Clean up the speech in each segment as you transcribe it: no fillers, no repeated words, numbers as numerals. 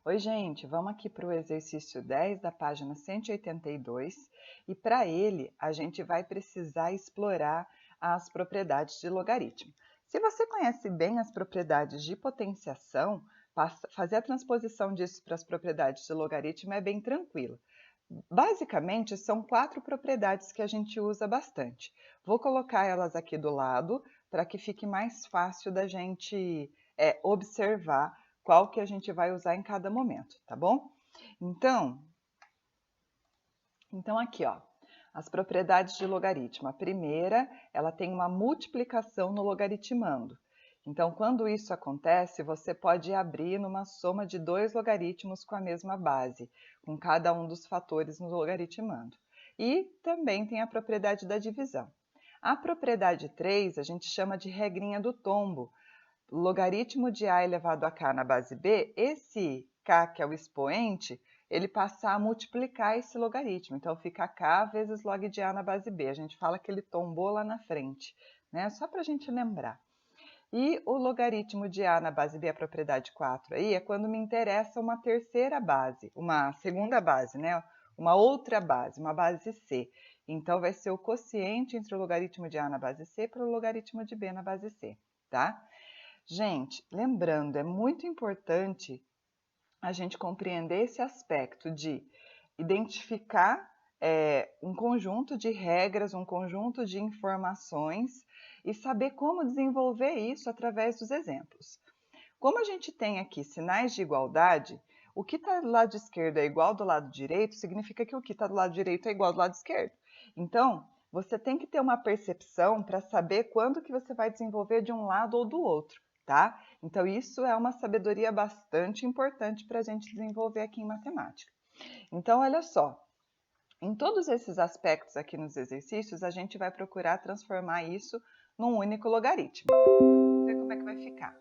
Oi, gente, vamos aqui para o exercício 10 da página 182 e para ele a gente vai precisar explorar as propriedades de logaritmo. Se você conhece bem as propriedades de potenciação, fazer a transposição disso para as propriedades de logaritmo é bem tranquilo. Basicamente, são 4 propriedades que a gente usa bastante. Vou colocar elas aqui do lado para que fique mais fácil da gente observar qual que a gente vai usar em cada momento, tá bom? Então aqui, ó, as propriedades de logaritmo. A primeira, ela tem uma multiplicação no logaritmando. Então, quando isso acontece, você pode abrir numa soma de 2 logaritmos com a mesma base, com cada um dos fatores no logaritmando. E também tem a propriedade da divisão. A propriedade 3 a gente chama de regrinha do tombo. Logaritmo de a elevado a k na base b, esse k, que é o expoente, ele passa a multiplicar esse logaritmo. Então, fica k vezes log de a na base b. A gente fala que ele tombou lá na frente, né? Só para a gente lembrar. E o logaritmo de a na base b, a propriedade 4 aí, é quando me interessa uma terceira base, uma segunda base, né? Uma outra base, uma base c. Então, vai ser o quociente entre o logaritmo de a na base c para o logaritmo de b na base c, tá? Gente, lembrando, é muito importante a gente compreender esse aspecto de identificar um conjunto de regras, um conjunto de informações e saber como desenvolver isso através dos exemplos. Como a gente tem aqui sinais de igualdade, o que está do lado esquerdo é igual do lado direito, significa que o que está do lado direito é igual do lado esquerdo. Então, você tem que ter uma percepção para saber quando que você vai desenvolver de um lado ou do outro, tá? Então, isso é uma sabedoria bastante importante para a gente desenvolver aqui em matemática. Então, olha só, em todos esses aspectos aqui nos exercícios, a gente vai procurar transformar isso num único logaritmo. Vamos ver como é que vai ficar.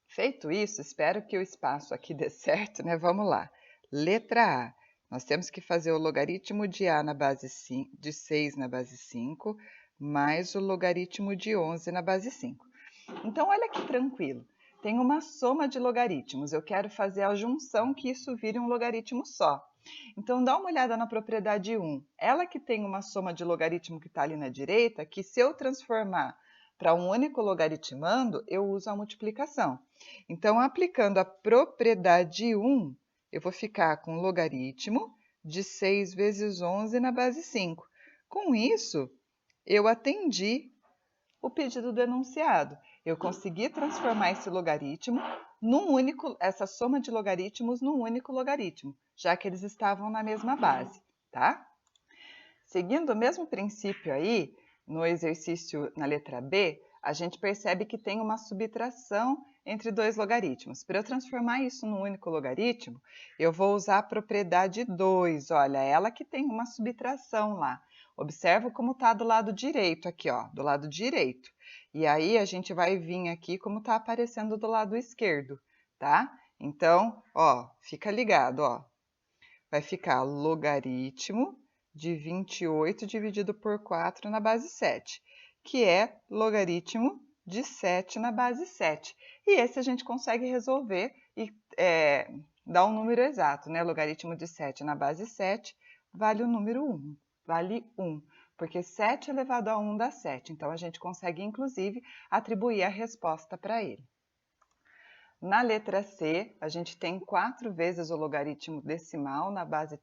Feito isso, espero que o espaço aqui dê certo, né? Vamos lá. Letra A. Nós temos que fazer o logaritmo de A na base 5, de 6 na base 5, mais o logaritmo de 11 na base 5. Então, olha que tranquilo. Tem uma soma de logaritmos. Eu quero fazer a junção que isso vire um logaritmo só. Então, dá uma olhada na propriedade 1. Ela que tem uma soma de logaritmo que está ali na direita, que se eu transformar para um único logaritmando, eu uso a multiplicação. Então, aplicando a propriedade 1, eu vou ficar com logaritmo de 6 vezes 11 na base 5. Com isso, eu atendi o pedido do enunciado. Eu consegui transformar esse logaritmo essa soma de logaritmos num único logaritmo, já que eles estavam na mesma base, tá? Seguindo o mesmo princípio aí, no exercício na letra B, a gente percebe que tem uma subtração entre 2 logaritmos. Para eu transformar isso num único logaritmo, eu vou usar a propriedade 2. Olha, ela que tem uma subtração lá. Observa como está do lado direito aqui, ó, do lado direito. E aí a gente vai vir aqui como está aparecendo do lado esquerdo, tá? Então, ó, fica ligado, ó. Vai ficar logaritmo de 28 dividido por 4 na base 7, que é logaritmo de 7 na base 7. E esse a gente consegue resolver e dar um número exato, né? Logaritmo de 7 na base 7 vale o número 1, vale 1, porque 7 elevado a 1 dá 7. Então, a gente consegue, inclusive, atribuir a resposta para ele. Na letra C, a gente tem 4 vezes o logaritmo decimal na base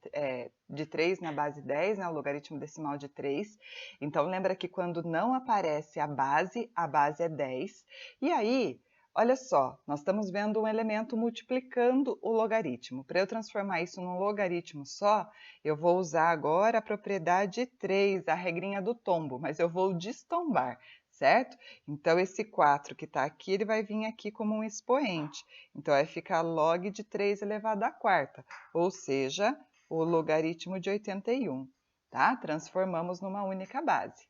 de 3 na base 10, né? O logaritmo decimal de 3. Então, lembra que quando não aparece a base é 10. E aí, olha só, nós estamos vendo um elemento multiplicando o logaritmo. Para eu transformar isso num logaritmo só, eu vou usar agora a propriedade 3, a regrinha do tombo, mas eu vou destombar, certo? Então, esse 4 que está aqui, ele vai vir aqui como um expoente. Então, vai ficar log de 3 elevado à quarta, ou seja, o logaritmo de 81, tá? Transformamos numa única base.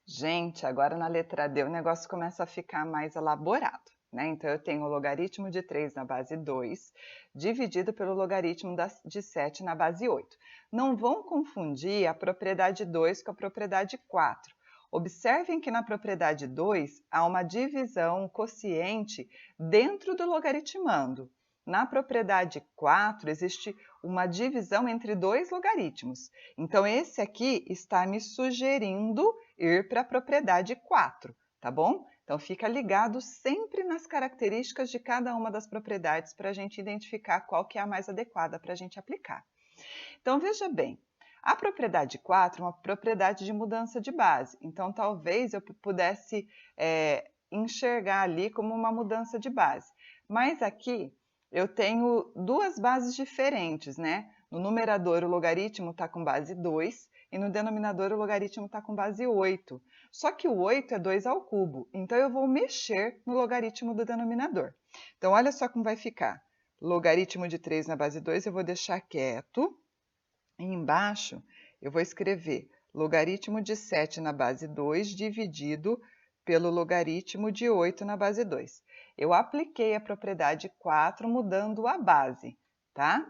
Gente, agora na letra D o negócio começa a ficar mais elaborado, né? Então, eu tenho o logaritmo de 3 na base 2, dividido pelo logaritmo de 7 na base 8. Não vão confundir a propriedade 2 com a propriedade 4. Observem que na propriedade 2 há uma divisão, um quociente, dentro do logaritmando. Na propriedade 4, existe uma divisão entre dois logaritmos. Então, esse aqui está me sugerindo ir para a propriedade 4, tá bom? Então, fica ligado sempre nas características de cada uma das propriedades para a gente identificar qual que é a mais adequada para a gente aplicar. Então, veja bem, a propriedade 4 é uma propriedade de mudança de base. Então, talvez eu pudesse enxergar ali como uma mudança de base. Mas aqui eu tenho duas bases diferentes, né? No numerador, o logaritmo está com base 2 e no denominador, o logaritmo está com base 8. Só que o 8 é 2 ao cubo, então eu vou mexer no logaritmo do denominador. Então, olha só como vai ficar. Logaritmo de 3 na base 2 eu vou deixar quieto. E embaixo eu vou escrever logaritmo de 7 na base 2 dividido pelo logaritmo de 8 na base 2. Eu apliquei a propriedade 4 mudando a base, tá?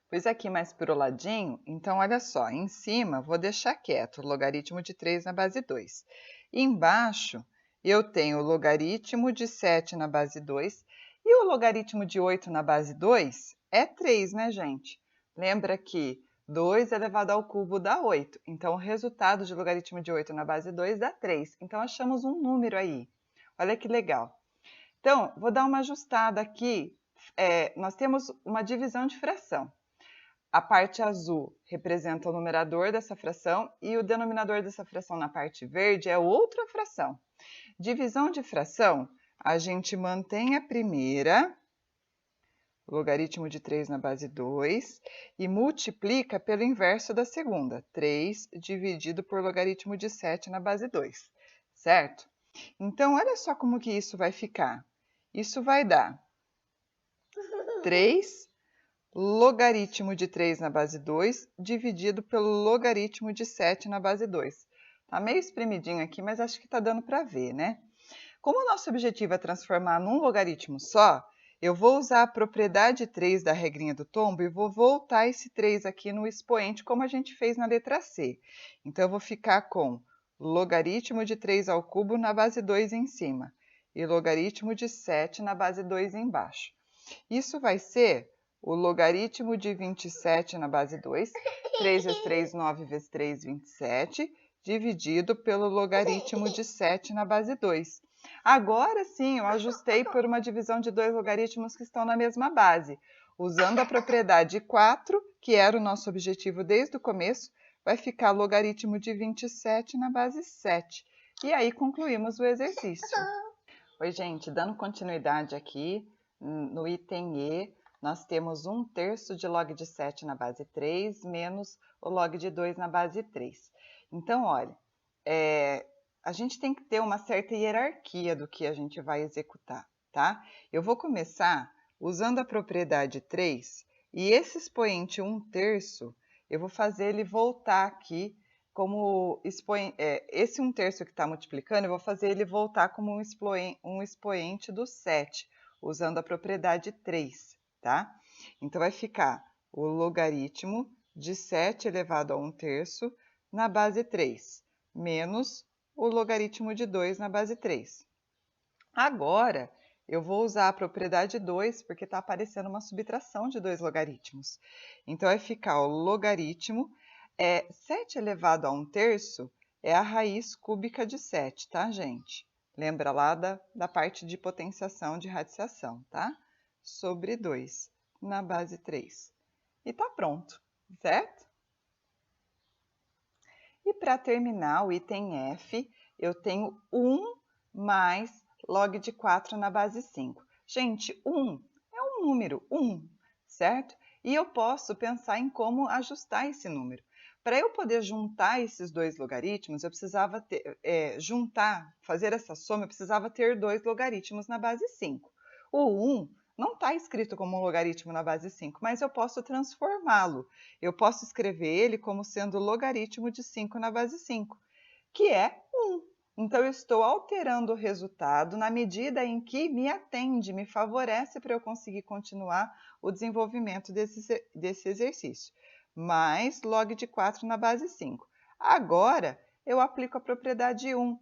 Pus aqui mais para o ladinho, então olha só, em cima vou deixar quieto o logaritmo de 3 na base 2. E embaixo eu tenho o logaritmo de 7 na base 2 e o logaritmo de 8 na base 2 é 3, né, gente? Lembra que 2 elevado ao cubo dá 8, então o resultado de logaritmo de 8 na base 2 dá 3. Então achamos um número aí. Olha que legal. Então, vou dar uma ajustada aqui. Nós temos uma divisão de fração. A parte azul representa o numerador dessa fração e o denominador dessa fração na parte verde é outra fração. Divisão de fração, a gente mantém a primeira, logaritmo de 3 na base 2, e multiplica pelo inverso da segunda, 3 dividido por logaritmo de 7 na base 2, certo? Então, olha só como que isso vai ficar. Isso vai dar 3 logaritmo de 3 na base 2 dividido pelo logaritmo de 7 na base 2. Tá meio espremidinho aqui, mas acho que tá dando para ver, né? Como o nosso objetivo é transformar num logaritmo só, eu vou usar a propriedade 3 da regrinha do tombo e vou voltar esse 3 aqui no expoente, como a gente fez na letra C. Então, eu vou ficar com logaritmo de 3 ao cubo na base 2 em cima e logaritmo de 7 na base 2 embaixo. Isso vai ser o logaritmo de 27 na base 2, 3 vezes 3, 9 vezes 3, 27, dividido pelo logaritmo de 7 na base 2. Agora sim, eu ajustei por uma divisão de dois logaritmos que estão na mesma base. Usando a propriedade 4, que era o nosso objetivo desde o começo, vai ficar logaritmo de 27 na base 7. E aí concluímos o exercício. Oi, gente, dando continuidade aqui, no item E, nós temos 1/3 de log de 7 na base 3 menos o log de 2 na base 3. Então, olha, a gente tem que ter uma certa hierarquia do que a gente vai executar, tá? Eu vou começar usando a propriedade 3 e esse expoente 1/3, eu vou fazer ele voltar aqui como expoente, esse 1/3 que está multiplicando, eu vou fazer ele voltar como um expoente do 7, usando a propriedade 3, tá? Então, vai ficar o logaritmo de 7 elevado a 1/3 na base 3, menos o logaritmo de 2 na base 3. Agora, eu vou usar a propriedade 2, porque está aparecendo uma subtração de dois logaritmos. Então, vai ficar o logaritmo, 7 elevado a 1/3 é a raiz cúbica de 7, tá, gente? Lembra lá da parte de potenciação de radiciação, tá? Sobre 2 na base 3. E tá pronto, certo? E para terminar o item F, eu tenho 1 mais log de 4 na base 5. Gente, 1 é um número, 1, certo? E eu posso pensar em como ajustar esse número. Para eu poder juntar esses dois logaritmos, eu precisava fazer essa soma, eu precisava ter dois logaritmos na base 5. O 1 não está escrito como um logaritmo na base 5, mas eu posso transformá-lo. Eu posso escrever ele como sendo logaritmo de 5 na base 5, que é 1. Então, eu estou alterando o resultado na medida em que me atende, me favorece para eu conseguir continuar o desenvolvimento desse exercício. Mais log de 4 na base 5. Agora, eu aplico a propriedade 1,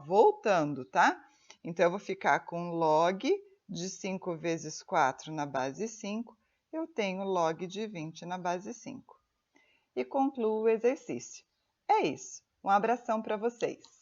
voltando, tá? Então, eu vou ficar com log de 5 vezes 4 na base 5, eu tenho log de 20 na base 5. E concluo o exercício. É isso. Um abração para vocês!